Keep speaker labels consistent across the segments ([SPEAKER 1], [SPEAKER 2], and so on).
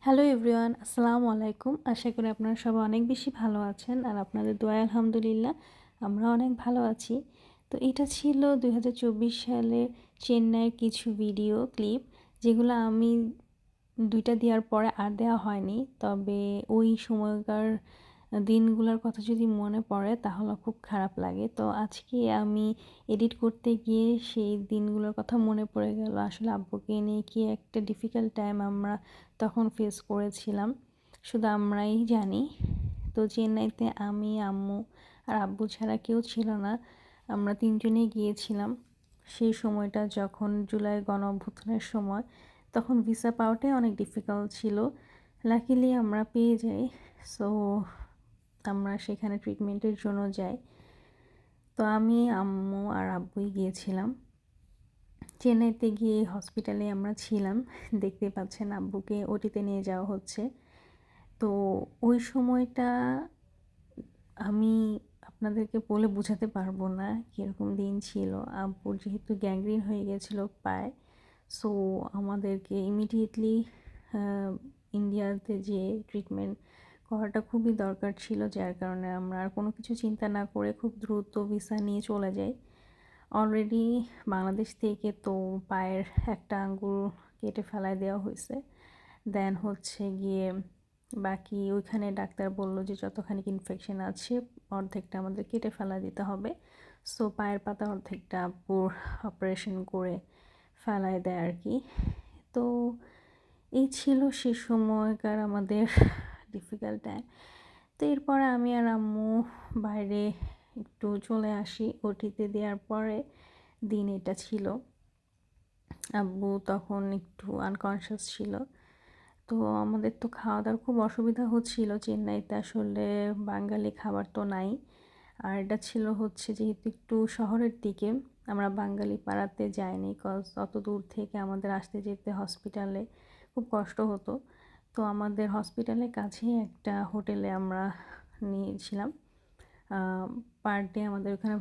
[SPEAKER 1] Hello everyone, আসসালামু আলাইকুম। আশা করি আপনারা সবাই অনেক বেশি ভালো আছেন আর আপনাদের দোয়ায় আলহামদুলিল্লাহ আমরা অনেক ভালো আছি। তো এটা ছিল 2024 সালে চেন্নাইয়ের কিছু ভিডিও ক্লিপ, যেগুলো আমি 2টা দেওয়ার পরে আর দেওয়া হয়নি। তবে ওই সময়কার দিনগুলোর কথা যদি মনে পড়ে তাহলে খুব খারাপ লাগে। তো আজকে আমি এডিট করতে গিয়ে সেই দিনগুলোর কথা মনে পড়ে গেল। আসলে আব্বুকে নিয়ে কি একটা ডিফিকাল্ট টাইম আমরা তখন ফেস করেছিলাম, শুধু আমরাই জানি। তো চেন্নাইতে আমি, আম্মু আর আব্বু ছাড়া কেউ ছিল না। আমরা 3জনেই গিয়েছিলাম। সেই সময়টা যখন জুলাই গণ অভ্যুত্থানের সময়, তখন ভিসা পাওয়াটাই অনেক ডিফিকাল্ট ছিল। লাকিলি আমরা পেয়ে যাই। সো আমরা সেখানে ট্রিটমেন্টের জন্য যাই। তো আমি, আম্মু আর আব্বুই গিয়েছিলাম। চেন্নাইতে গিয়ে হসপিটালে আমরা ছিলাম। দেখতে পাচ্ছেন আব্বুকে ওটিতে নিয়ে যাওয়া হচ্ছে। তো ওই সময়টা আমি আপনাদেরকে বলে বোঝাতে পারবো না কীরকম দিন ছিল। আব্বুর যেহেতু গ্যাংগ্রিন হয়ে গেছিলো পায়ে, সো আমাদেরকে ইমিডিয়েটলি ইন্ডিয়াতে যে ট্রিটমেন্ট করাটা খুবই দরকার ছিল, যার কারণে আমরা আর কোনো কিছু চিন্তা না করে খুব দ্রুত ভিসা নিয়ে চলে যাই। অলরেডি বাংলাদেশ থেকে তো পায়ের একটা আঙ্গুল কেটে ফেলায় দেওয়া হয়েছে। দেন হচ্ছে গিয়ে বাকি ওইখানে ডাক্তার বলল যে যতখানি ইনফেকশন আছে অর্ধেকটা আমাদের কেটে ফেলা দিতে হবে। সো পায়ের পাতা অর্ধেকটা আপুর অপারেশন করে ফেলায় দেয় আর কি। তো এই ছিল সে সময়কার আমাদের ডিফিকাল্ট টাইম। তো এরপরে আমি আর আম্মু বাইরে একটু চলে আসি। ওটিতে দেওয়ার পরে দিন এটা ছিল। আব্বু তখন একটু আনকনশাস ছিল। তো আমাদের তো খাওয়া দাওয়ার খুব অসুবিধা হচ্ছিল। চেন্নাইতে আসলে বাঙালি খাবার তো নাই। আর এটা ছিল হচ্ছে যেহেতু একটু শহরের দিকে, আমরা বাঙালি পাড়াতে যাইনি, কজ অত দূর থেকে আমাদের আসতে যেতে হসপিটালে খুব কষ্ট হতো। তো আমাদের হসপিটালের কাছেই একটা হোটেলে আমরা নিয়েছিলাম। পার ডে আমাদের ওখানে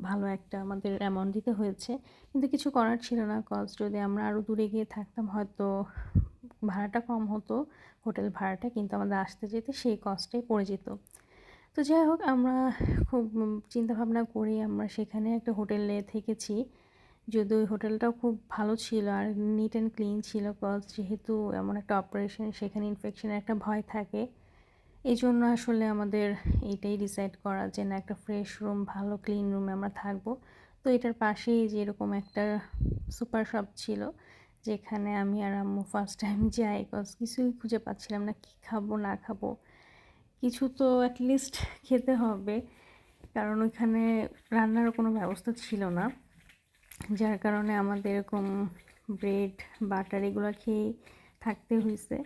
[SPEAKER 1] ভালো একটা আমাদের অ্যামাউন্ট দিতে হয়েছে, কিন্তু কিছু করার ছিল না। কজ যদি আমরা আরও দূরে গিয়ে থাকতাম হয়তো ভাড়াটা কম হতো, হোটেল ভাড়াটা, কিন্তু আমাদের আসতে যেতে সেই কস্টেই পড়ে যেত। তো যাই হোক, আমরা খুব চিন্তাভাবনা করে আমরা সেখানে একটা হোটেলে থেকেছি। যদিও ওই হোটেলটাও খুব ভালো ছিল আর নিট অ্যান্ড ক্লিন ছিল, কজ যেহেতু এমন একটা অপারেশন সেখানে ইনফেকশনের একটা ভয় থাকে। এই জন্য আসলে আমাদের এইটাই ডিসাইড করা যে না, একটা ফ্রেশ রুম, ভালো ক্লিন রুমে আমরা থাকবো। তো এটার পাশেই যেরকম একটা সুপার শপ ছিল, যেখানে আমি আর আম্মু ফার্স্ট টাইম যাই, কজ কিছুই খুঁজে পাচ্ছিলাম না, কী খাবো না খাবো। কিছু তো অ্যাটলিস্ট খেতে হবে, কারণ ওইখানে রান্নার কোনো ব্যবস্থা ছিল না, যার কারণে আমাদের এরকম ব্রেড, বাটার এগুলো খেয়ে থাকতে হয়েছে।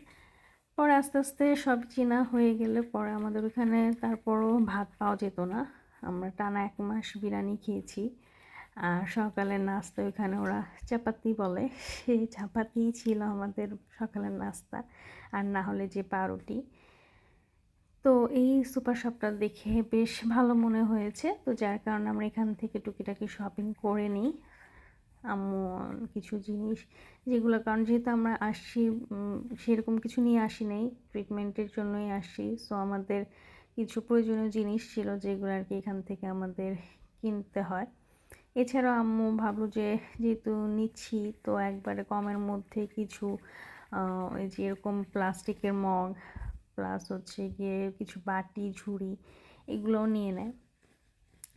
[SPEAKER 1] পরে আস্তে আস্তে সব চেনা হয়ে গেলে পরে আমাদের ওখানে তারপরও ভাত পাওয়া যেত না। আমরা টানা 1 মাস বিরিয়ানি খেয়েছি। আর সকালের নাস্তা ওইখানে ওরা চাপাতি বলে, সেই চাপাতিই ছিল আমাদের সকালের নাস্তা, আর না হলে যে পাউরুটি। তো এই সুপার শপটা দেখে বেশ ভালো মনে হয়েছে, তো যার কারণে আমরা এখান থেকে টুকিটাকি শপিং করে নিই। আম্মু কিছু জিনিস যেগুলো, কারণ যেহেতু আমরা আসছি সেরকম কিছু নিয়ে আসি নাই, ট্রিটমেন্টের জন্যই আসি। সো আমাদের কিছু প্রয়োজনীয় জিনিস ছিল যেগুলো আর কি এখান থেকে আমাদের কিনতে হয়। এছাড়াও আম্মু ভাবলো যে যেহেতু নিচ্ছি তো একবারে কমের মধ্যে কিছু এই যে এরকম প্লাস্টিকের মগ, প্লাস হচ্ছে গিয়ে কিছু বাটি, ঝুড়ি, এগুলোও নিয়ে নেয়।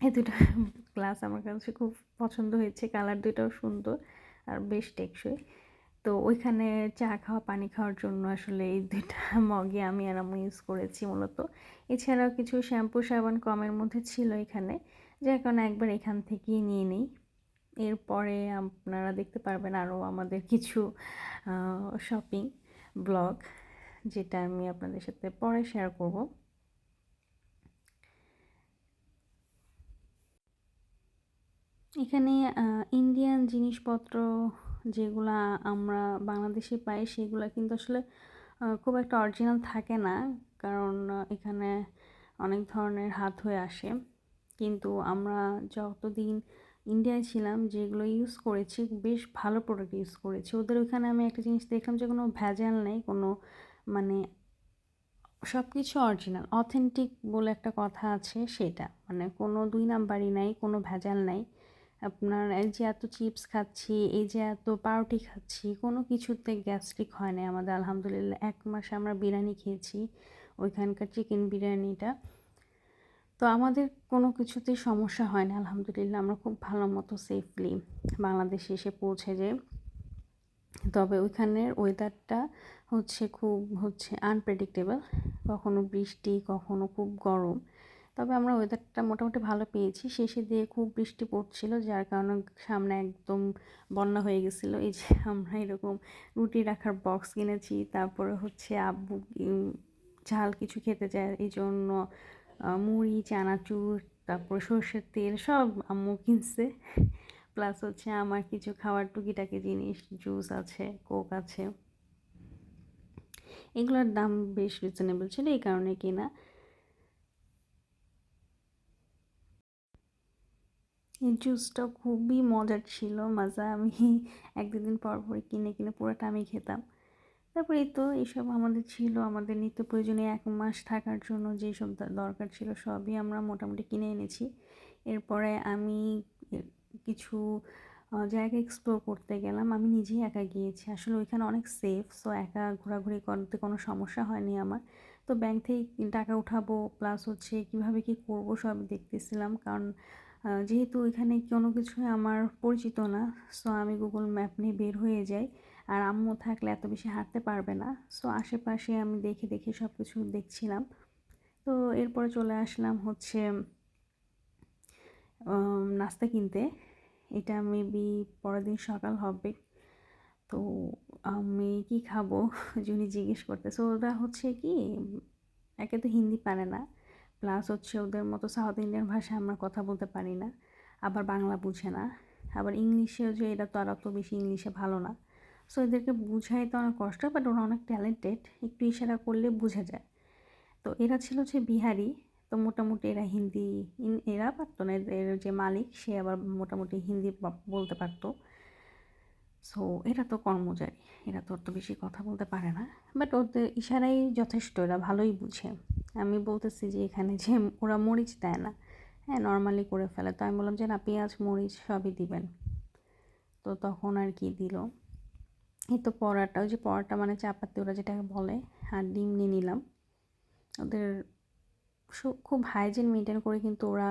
[SPEAKER 1] এই দুটো গ্লাস আমার কাছে খুব পছন্দ হয়েছে, কালার দুটোও সুন্দর আর বেশ টেকসই। তো ওইখানে চা খাওয়া, পানি খাওয়ার জন্য আসলে এই দুইটা মগে আমি আর আম্মু ইউজ করেছি মূলত। এছাড়াও কিছু শ্যাম্পু, সাবান কমের মধ্যে ছিল এখানে, যার কারণে একবার এখান থেকেই নিয়ে নিই। এরপরে আপনারা দেখতে পারবেন আরও আমাদের কিছু শপিং ব্লগ, যেটা আমি আপনাদের সাথে পরে শেয়ার করব। এখানে ইন্ডিয়ান জিনিসপত্র যেগুলা আমরা বাংলাদেশে পাই সেগুলো কিন্তু আসলে খুব একটা অরিজিনাল থাকে না, কারণ এখানে অনেক ধরনের হাত হয়ে আসে। কিন্তু আমরা যতদিন ইন্ডিয়ায় ছিলাম যেগুলো ইউজ করেছি বেশ ভালো প্রোডাক্ট ইউজ করেছি। ওদের ওইখানে আমি একটা জিনিস দেখলাম যে কোনো ভেজাল নেই, কোনো মানে সব কিছু অরিজিনাল অথেন্টিক বলে একটা কথা আছে, সেটা মানে কোনো দুই নাম্বারই নাই, কোনো ভেজাল নাই। আপনার এই যে এত চিপস খাচ্ছি, এই যে এত পাউরুটি খাচ্ছি, কোনো কিছুতে গ্যাস্ট্রিক হয় না আমাদের আলহামদুলিল্লাহ। 1 মাস আমরা বিরিয়ানি খেয়েছি, ওইখানকার চিকেন বিরিয়ানিটা। তো আমাদের কোনো কিছুতেই সমস্যা হয় না আলহামদুলিল্লাহ। আমরা খুব ভালো মতো সেফলি বাংলাদেশে এসে পৌঁছে যাই। তবে ওইখানের ওয়েদারটা খুব আনপ্রেডিক্টেবল, কখনো বৃষ্টি, কখনো খুব গরম। তবে আমরা ওয়েদারটা মোটামুটি ভালো পেয়েছি। শেষের দিকে খুব বৃষ্টি পড়ছিল, যার কারণে সামনে একদম বন্যা হয়ে গেছিলো। এই যে আমরা এরকম রুটি রাখার বক্স কিনেছি, তারপরে আব্বু ঝাল কিছু খেতে চায়, এই জন্য মুড়ি, চানাচুর, তারপর সর্ষের তেল সব আম্মু কিনছে। প্লাস আমার কিছু খাওয়ার টুকিটাকি জিনিস, জুস আছে, কোক আছে, এগুলোর দাম বেশ রিজনেবল ছিল, এই কারণে কিনা। এই জুসটা খুবই মজার ছিল, মজা। আমি এক দুদিন পর পর কিনে কিনে পুরোটা আমি খেতাম। তারপরে এই তো এইসব আমাদের ছিল, আমাদের নিত্য প্রয়োজনীয় 1 মাস থাকার জন্য যেসব দরকার ছিল সবই আমরা মোটামুটি কিনে এনেছি। এরপরে আমি কিছু জায়গা এক্সপ্লোর করতে গেলাম। আমি নিজেই একা গিয়েছি, আসলে ওইখানে অনেক সেফ, সো একা ঘোরাঘুরি করতে কোনো সমস্যা হয়নি আমার। তো ব্যাংক থেকে টাকা উঠাবো, প্লাস কীভাবে কী করবো সব দেখতেছিলাম, কারণ যেহেতু এখানে কোনো কিছুই আমার পরিচিত না, সো আমি গুগল ম্যাপ নিয়ে বের হয়ে যাই। আর আম্মু থাকলে এত বেশি হাঁটতে পারবে না, সো আশেপাশে আমি দেখে দেখে সব কিছু দেখছিলাম। তো এরপরে চলে আসলাম নাস্তা কিনতে। এটা মেবি পরের দিন সকাল হবে। তো আমি কি খাবো যিনি জিজ্ঞেস করতেছে, ওরা কি একে তো হিন্দি পারে না, প্লাস ওদের মতো সাউথ ইন্ডিয়ান ভাষায় আমরা কথা বলতে পারি না, আবার বাংলা বুঝে না, আবার ইংলিশেও যে এরা তো আর অত বেশি ইংলিশে ভালো না। সো এদেরকে বুঝাই তো অনেক কষ্ট, বাট ওরা অনেক ট্যালেন্টেড, একটু ইশারা করলে বুঝে যায়। তো এরা ছিল বিহারি, তো মোটামুটি এরা হিন্দি এরা পারতো না, এর যে মালিক সে আবার মোটামুটি হিন্দি বলতে পারতো। সো এরা তো কর্মচারী, এরা তো অত বেশি কথা বলতে পারে না, বাট ওদের ইশারাই যথেষ্ট, এরা ভালোই বুঝে। আমি বলতেছি যে এখানে যে ওরা মরিচ দেয় না, হ্যাঁ নর্মালি করে ফেলে। তো আমি বললাম যে না, পেঁয়াজ মরিচ সবই দিবেন। তো তখন আর কি দিল, এই তো পরোটা, ওই যে পরোটা মানে চাপাতি ওরা যেটাকে বলে, আর ডিম নিয়ে নিলাম। ওদের খুব হাইজিন মেনটেন করে কিন্তু ওরা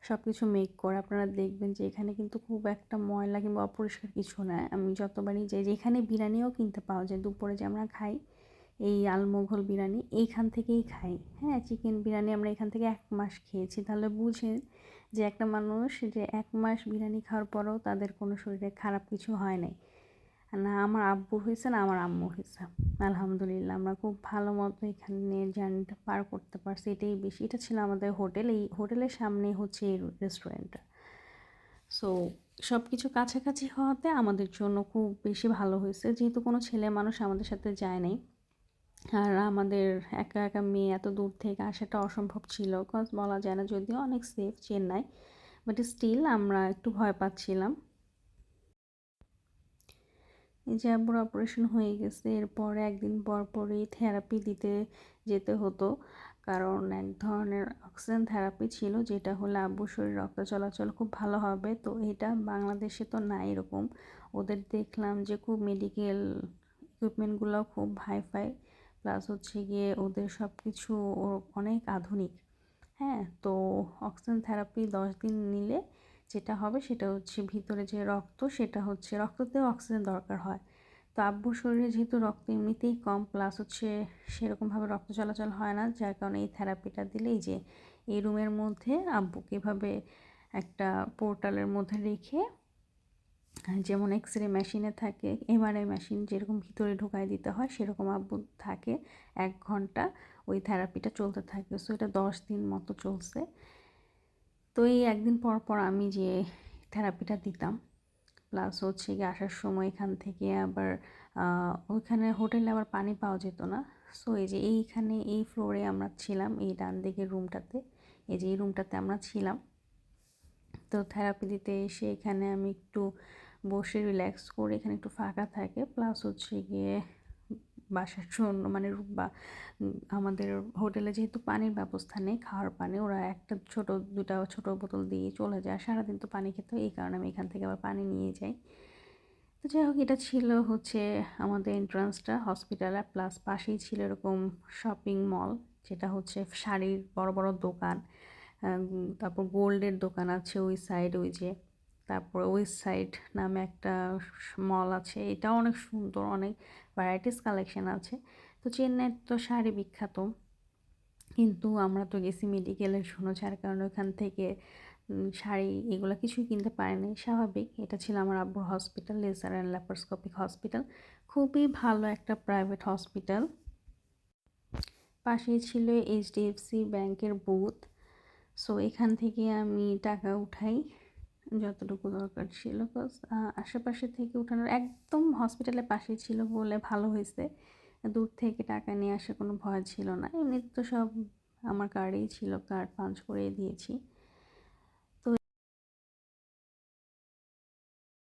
[SPEAKER 1] সব কিছু মেক করে। আপনারা দেখবেন যে এখানে কিন্তু খুব একটা ময়লা কিংবা অপরিষ্কার কিছু না। আমি যতবারই যাই, যেখানে বিরিয়ানিও কিনতে পাওয়া যায়, দুপুরে যে আমরা খাই এই আলমোঘল বিরিয়ানি, এইখান থেকেই খাই। হ্যাঁ, চিকেন বিরিয়ানি আমরা এখান থেকে 1 মাস খেয়েছি। তাহলে বুঝেন যে একটা মানুষ যে 1 মাস বিরিয়ানি খাওয়ার পরেও তাদের কোনো শরীরে খারাপ কিছু হয় নাই। না আমার আব্বু হয়েছে, না আমার আম্মু হয়েছে। আলহামদুলিল্লাহ আমরা খুব ভালো মতো এখানে জার্নিটা পার করতে পারছি, এটাই বেশি। এটা ছিল আমাদের হোটেল, এই হোটেলের সামনে এই রেস্টুরেন্টটা। সো সব কিছু কাছাকাছি হওয়াতে আমাদের জন্য খুব বেশি ভালো হয়েছে, যেহেতু কোনো ছেলে মানুষ আমাদের সাথে যায় নাই। আর আমাদের একা একা মেয়ে এত দূর থেকে আসাটা অসম্ভব ছিল, কজ বলা যায় না, যদিও অনেক সেফ চেন্নাই, বাট স্টিল আমরা একটু ভয় পাচ্ছিলাম। এই যে আব্বুর অপারেশন হয়ে গেছে, এরপরে একদিন পর পরই থেরাপি দিতে যেতে হতো, কারণ এক ধরনের অক্সিজেন থেরাপি ছিল, যেটা হলে আব্বুর শরীরে রক্ত চলাচল খুব ভালো হবে। তো এটা বাংলাদেশে তো না এরকম, ওদের দেখলাম যে খুব মেডিকেল ইকুইপমেন্টগুলো খুব হাইফাই, প্লাস গিয়ে ওদের সব কিছু অনেক আধুনিক। হ্যাঁ, তো অক্সিজেন থেরাপি 10 দিন নিলে যেটা হবে সেটা ভিতরে যে রক্ত, সেটা রক্ততেও অক্সিজেন দরকার হয়। তো আব্বুর শরীরে যেহেতু রক্ত এমনিতেই কম, প্লাস সেরকমভাবে রক্ত চলাচল হয় না, যার কারণে এই থেরাপিটা দিলে এই যে এই রুমের মধ্যে আব্বুকে এভাবে একটা পোর্টালের মধ্যে রেখে, যেমন এক্সরে মেশিনে থাকে, এমআরআই মেশিন যেরকম ভিতরে ঢুকাই দিতে হয়, সেরকম আব্বু থাকে 1 ঘন্টা ওই থেরাপিটা চলতে থাকে। সো এটা 10 দিন মতো চলছে। তো এই একদিন পর পর আমি যে থেরাপিটা দিতাম, প্লাস গিয়ে আসার সময় এখান থেকে আবার ওইখানে হোটেলে আবার পানি পাওয়া যেত না। সো এই যে এইখানে এই ফ্লোরে আমরা ছিলাম, এই ডান দিকের রুমটাতে, এই যে এই রুমটাতে আমরা ছিলাম। তো থেরাপি দিতে এসে এখানে আমি একটু বসে রিল্যাক্স করে, এখানে একটু ফাঁকা থাকে, প্লাস গিয়ে বাসার জন্য মানে আমাদের হোটেলে যেহেতু পানির ব্যবস্থা নেই, খাওয়ার পানি ওরা দুটা ছোট বোতল দিয়ে চলে যায়। সারাদিন তো পানি খেতে হয়, এই কারণে আমি এখান থেকে আবার পানি নিয়ে যাই। তো যাই হোক, এটা ছিল হচ্ছে আমাদের এন্ট্রান্সটা হসপিটালে, প্লাস পাশেই ছিল এরকম শপিং মল, যেটা হচ্ছে শাড়ির বড় বড় দোকান। তারপর গোল্ডের দোকান আছে ওই সাইড, ওই যে তারপর ওয়েস্ট সাইড নামে একটা মল আছে, এটাও অনেক সুন্দর, অনেক ভ্যারাইটিস কালেকশন আছে। তো চেন্নাইয়ের তো শাড়ি বিখ্যাত, কিন্তু আমরা তো গেছি মেডিকেলের জন্য, যার কারণে ওখান থেকে শাড়ি এগুলো কিছুই কিনতে পারিনি। স্বাভাবিক, এটা ছিল আমার আব্বুর hospital, laser and laparoscopic hospital, খুবই ভালো একটা প্রাইভেট হসপিটাল। পাশেই ছিল এইচডিএফসি ব্যাংকের বুথ। সো এখান থেকে আমি টাকা উঠাই যতটুকু দরকার ছিল, বিকজ আশেপাশে থেকে উঠানোর একদম হসপিটালের পাশেই ছিল বলে ভালো হয়েছে, দূর থেকে টাকা নিয়ে আসার কোনো ভয় ছিল না। এমনিতে তো সব আমার কার্ডেই ছিল, কার্ড পাঞ্চ করে দিয়েছি।